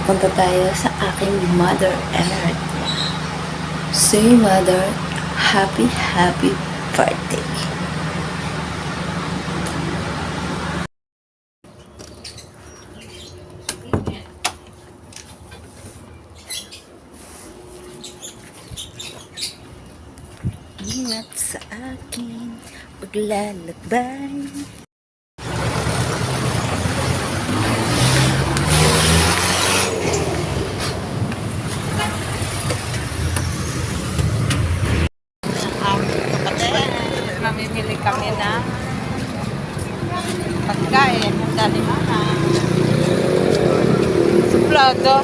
Pupunta tayo sa aking Mother Earth. Say, Mother, happy birthday. Ingat sa akin paglalakbay. Mamimili kami na pagkain ng dalimana. Suplado.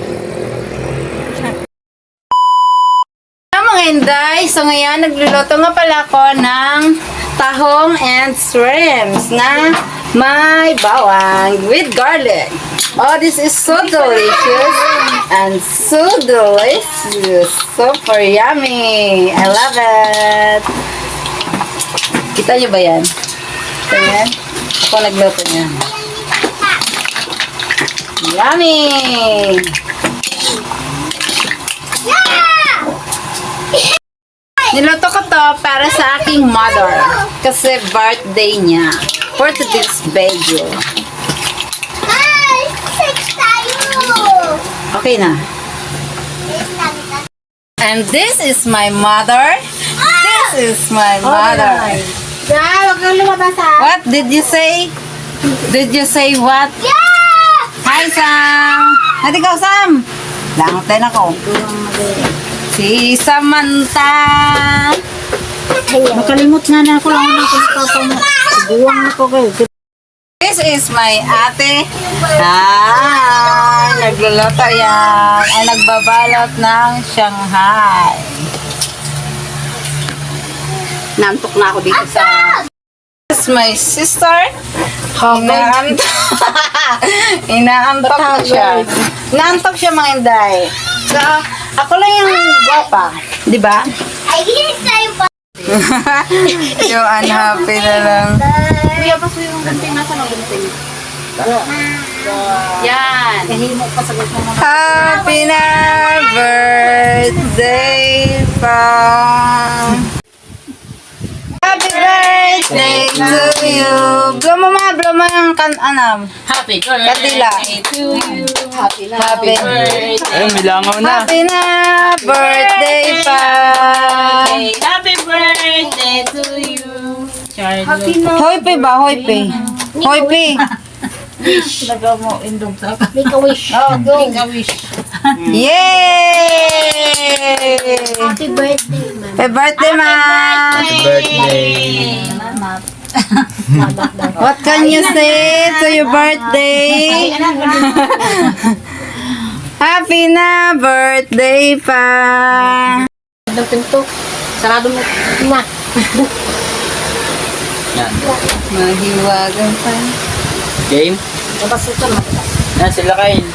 Mga Inday, so ngayon nagluluto nga pala ako ng tahong and shrimps na may bawang with garlic. Oh, this is so delicious and so delicious. Super yummy. I love it. Kita nyo ba yan? Ito yan. Ako nagluto niya. Yummy! Niluto ko to para sa aking mother. Kasi birthday niya. For today's video. Okay na. And this is my mother. This is my mother. Wag kang lumabas ha. What did you say? Did you say what? Yeah! Hi, Sam! Hadi ka, Sam! Langotin ako. Si Samantha! Makalimot na ako lang ng pagkakataon mo. Buwang na ko kayo. This is my ate. Hi! Nagluluto yan. Ay, nagbabalot ng Shanghai. Nantok na ako dito sa... This is my sister. Inaantok na siya. Inaantok siya, mga Inday. So, ako lang yung guwapa. Di ba? Ay, sa'yo pa. Yung unhappy na lang. Kuya, paso yung gunting nasa ng gunting. Yan. Kahimo pa sa gusto mo. Happy na birthday pa. Happy birthday to you. Blow mo yung anam. Happy Kadila. to you. Happy Ayun, milangaw na. Happy na birthday pa. Happy birthday to you. Charlie. Hoy pe ba? Hoy pe. Hoy pe. Laga mo, indog sa Make a wish. Oh, go. Make a wish. Yay! Happy birthday, man. Happy birthday, ma. Happy birthday. What can you say to your birthday? Happy na birthday pa. Ang pinto. Sarado mo. Ma. Yan. Mahiwagan pa. Game? Labas ito na. Yan, sila kain.